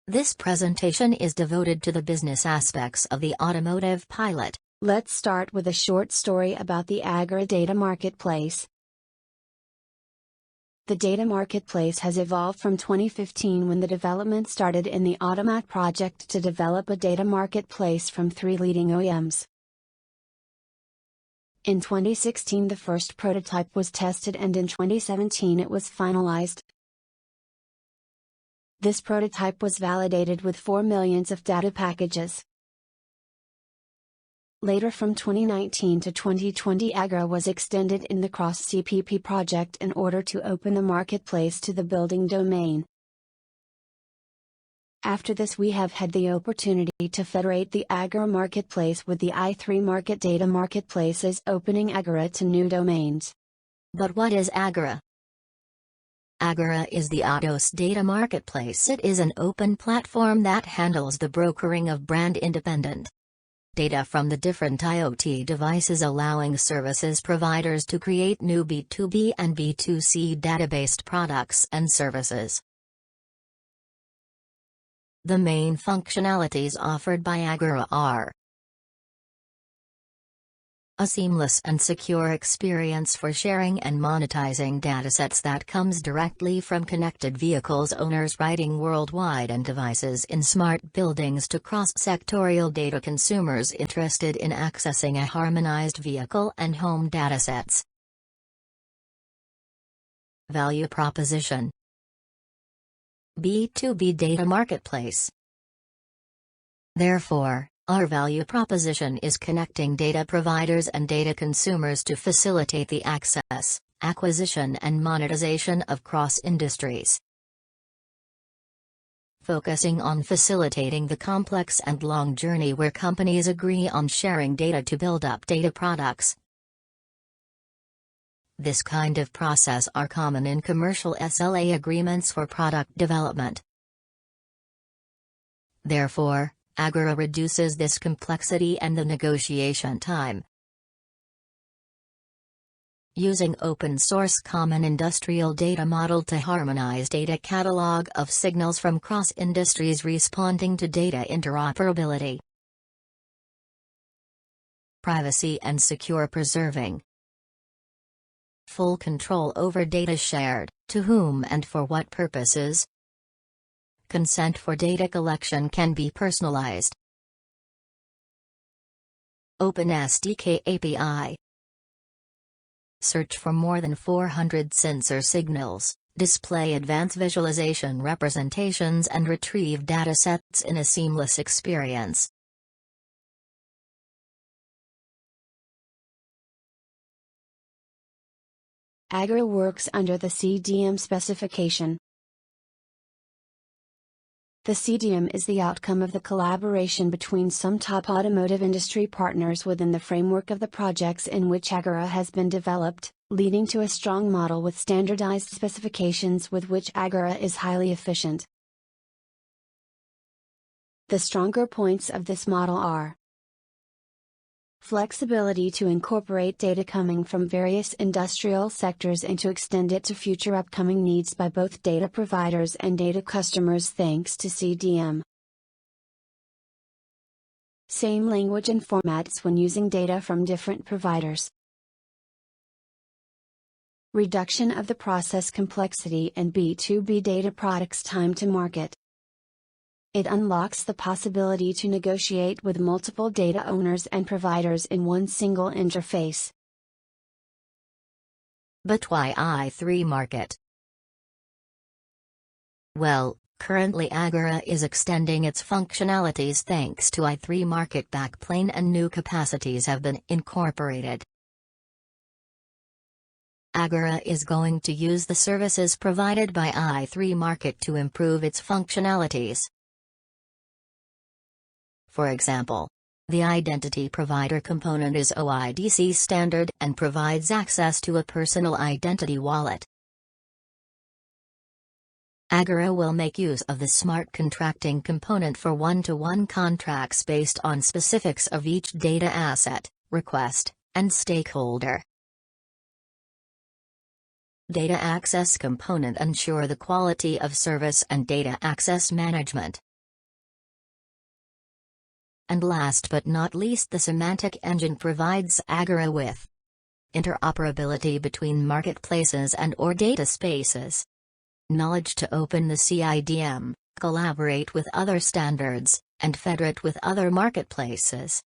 This presentation is devoted to the business aspects of the automotive pilot. Let's start with a short story about the AGORA data marketplace. The data marketplace has evolved from 2015 when the development started in the Automat project to develop a data marketplace from 3 leading OEMs. In 2016 the first prototype was tested and in 2017 it was finalized. This prototype was validated with 4 million of data packages. Later from 2019 to 2020 AGORA was extended in the cross-CPP project in order to open the marketplace to the building domain. After this we have had the opportunity to federate the AGORA marketplace with the i3 Market data marketplaces, opening AGORA to new domains. But what is AGORA? AGORA is the Autos data marketplace. It is an open platform that handles the brokering of brand-independent data from the different IoT devices, allowing services providers to create new B2B and B2C database products and services. The main functionalities offered by AGORA are a seamless and secure experience for sharing and monetizing datasets that comes directly from connected vehicles owners riding worldwide and devices in smart buildings to cross-sectorial data consumers interested in accessing a harmonized vehicle and home datasets. Value proposition: B2B data marketplace. Therefore, our value proposition is connecting data providers and data consumers to facilitate the access, acquisition and monetization of cross-industries. Focusing on facilitating the complex and long journey where companies agree on sharing data to build up data products. This kind of process are common in commercial SLA agreements for product development. Therefore, AGORA reduces this complexity and the negotiation time. Using open-source common industrial data model to harmonize data catalog of signals from cross-industries responding to data interoperability. Privacy and secure preserving. Full control over data shared, to whom and for what purposes. Consent for data collection can be personalized. Open SDK API. Search for more than 400 sensor signals, display advanced visualization representations and retrieve datasets in a seamless experience. AGORA works under the CDM specification. The CDM is the outcome of the collaboration between some top automotive industry partners within the framework of the projects in which AGORA has been developed, leading to a strong model with standardized specifications with which AGORA is highly efficient. The stronger points of this model are flexibility to incorporate data coming from various industrial sectors and to extend it to future upcoming needs by both data providers and data customers thanks to CDM. Same language and formats when using data from different providers. Reduction of the process complexity and B2B data products time to market. It unlocks the possibility to negotiate with multiple data owners and providers in one single interface. But why i3 Market? Well, currently AGORA is extending its functionalities thanks to i3 Market backplane and new capacities have been incorporated. AGORA is going to use the services provided by i3 Market to improve its functionalities. For example, the identity provider component is OIDC standard and provides access to a personal identity wallet. AGORA will make use of the smart contracting component for one-to-one contracts based on specifics of each data asset, request, and stakeholder. Data access component ensure the quality of service and data access management, And last but not least, the semantic engine provides Agora with interoperability between marketplaces and/or data spaces. Knowledge to open the CIDM, collaborate with other standards, and federate with other marketplaces.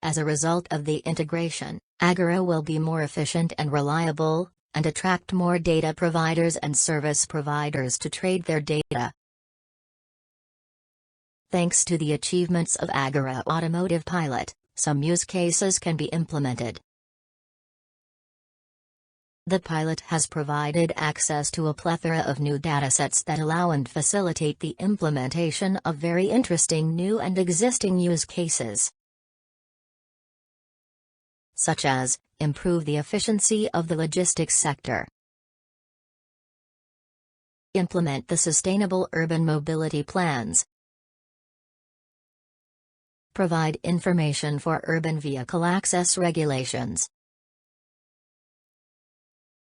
As a result of the integration, Agora will be more efficient and reliable, and attract more data providers and service providers to trade their data. Thanks to the achievements of Agora Automotive Pilot, some use cases can be implemented. The pilot has provided access to a plethora of new datasets that allow and facilitate the implementation of very interesting new and existing use cases, such as improve the efficiency of the logistics sector, implement the sustainable urban mobility plans, provide information for urban vehicle access regulations,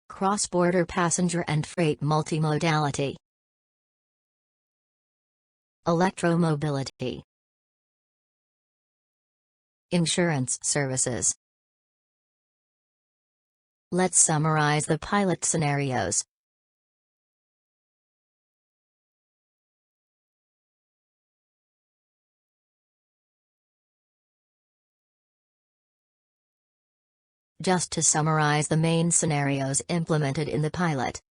cross-border passenger and freight multimodality, electromobility, insurance services. Let's summarize the pilot scenarios. Just to summarize the main scenarios implemented in the pilot.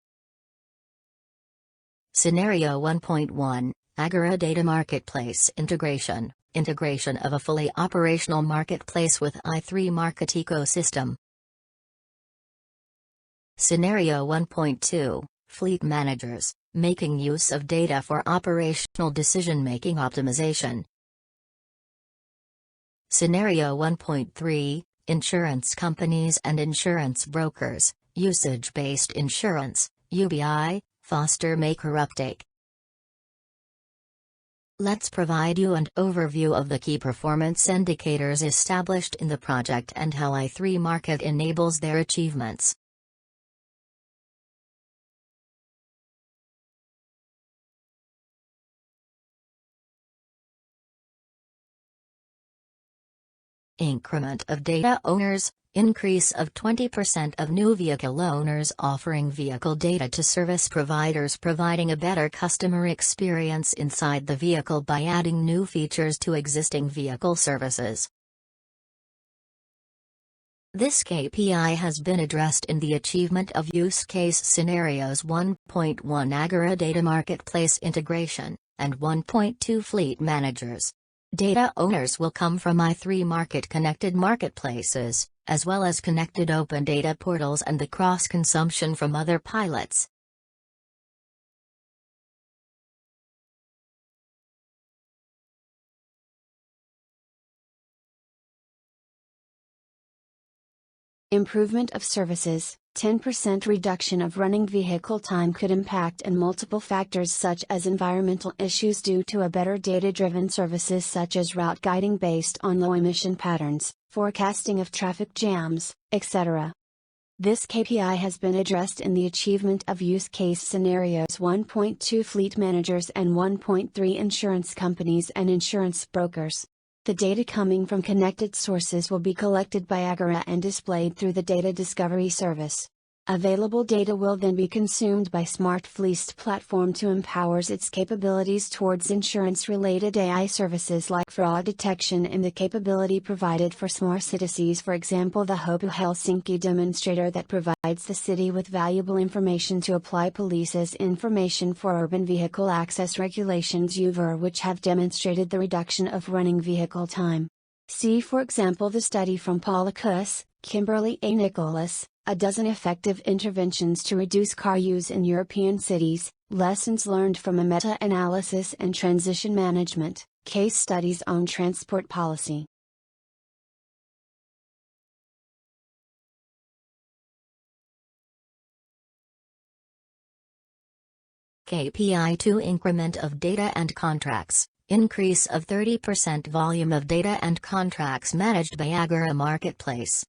Scenario 1.1, Agora Data Marketplace Integration, integration of a fully operational marketplace with i3 market ecosystem. Scenario 1.2, Fleet Managers, making use of data for operational decision-making optimization. Scenario 1.3, Insurance companies and insurance brokers, usage-based insurance, UBI, foster maker uptake. Let's provide you an overview of the key performance indicators established in the project and how i3 Market enables their achievements. Increment of data owners, increase of 20% of new vehicle owners offering vehicle data to service providers, providing a better customer experience inside the vehicle by adding new features to existing vehicle services. This KPI has been addressed in the achievement of use case scenarios 1.1 Agora Data Marketplace Integration, and 1.2 Fleet Managers. Data owners will come from i3 Market connected marketplaces, as well as connected open data portals and the cross-consumption from other pilots. Improvement of services. 10% reduction of running vehicle time could impact in multiple factors such as environmental issues due to a better data-driven services such as route guiding based on low emission patterns, forecasting of traffic jams, etc. This KPI has been addressed in the achievement of use case scenarios 1.2 Fleet Managers and 1.3 Insurance companies and insurance brokers. The data coming from connected sources will be collected by Agora and displayed through the data discovery service. Available data will then be consumed by Smart Fleet platform to empower its capabilities towards insurance-related AI services like fraud detection and the capability provided for smart cities, for example the Hopu Helsinki demonstrator that provides the city with valuable information to apply police's information for urban vehicle access regulations UVER, which have demonstrated the reduction of running vehicle time. See for example the study from Paula Kuss, Kimberly A. Nicholas, a dozen effective interventions to reduce car use in European cities, lessons learned from a meta-analysis and transition management, case studies on transport policy. KPI 2 Increment of data and contracts, increase of 30% volume of data and contracts managed by Agora Marketplace.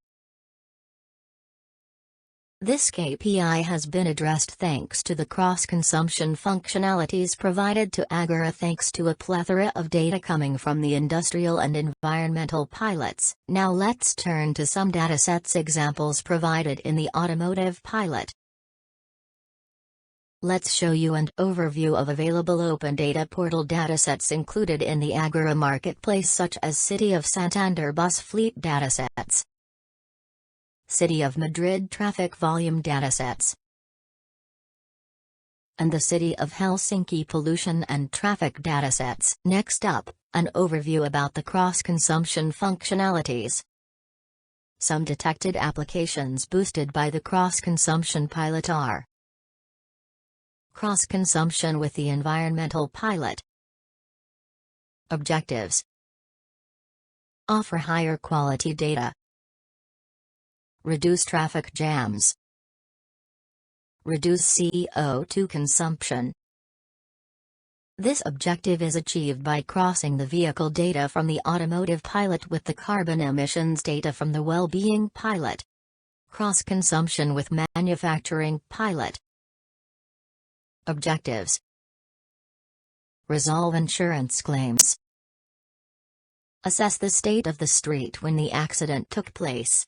This KPI has been addressed thanks to the cross-consumption functionalities provided to AGORA thanks to a plethora of data coming from the industrial and environmental pilots. Now let's turn to some datasets examples provided in the automotive pilot. Let's show you an overview of available open data portal datasets included in the AGORA marketplace, such as City of Santander bus fleet datasets, City of Madrid traffic volume datasets, and the City of Helsinki pollution and traffic datasets. Next up, an overview about the cross-consumption functionalities. Some detected applications boosted by the cross-consumption pilot are: cross-consumption with the environmental pilot. Objectives: offer higher quality data, reduce traffic jams, reduce CO2 consumption. This objective is achieved by crossing the vehicle data from the automotive pilot with the carbon emissions data from the well-being pilot. Cross-consumption with manufacturing pilot. Objectives: resolve insurance claims, assess the state of the street when the accident took place.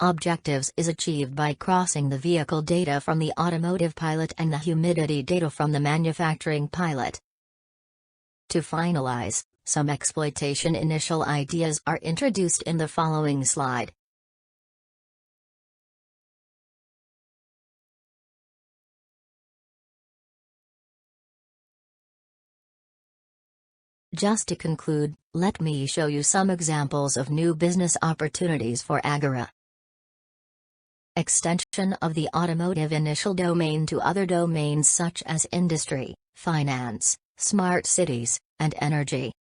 Objectives is achieved by crossing the vehicle data from the automotive pilot and the humidity data from the manufacturing pilot. To finalize, some exploitation initial ideas are introduced in the following slide. Just to conclude, let me show you some examples of new business opportunities for AGORA. Extension of the automotive initial domain to other domains such as industry, finance, smart cities, and energy.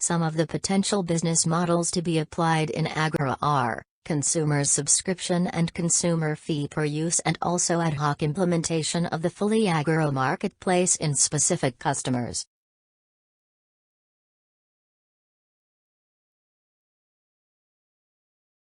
Some of the potential business models to be applied in AGORA are consumer subscription and consumer fee per use, and also ad hoc implementation of the fully AGORA marketplace in specific customers.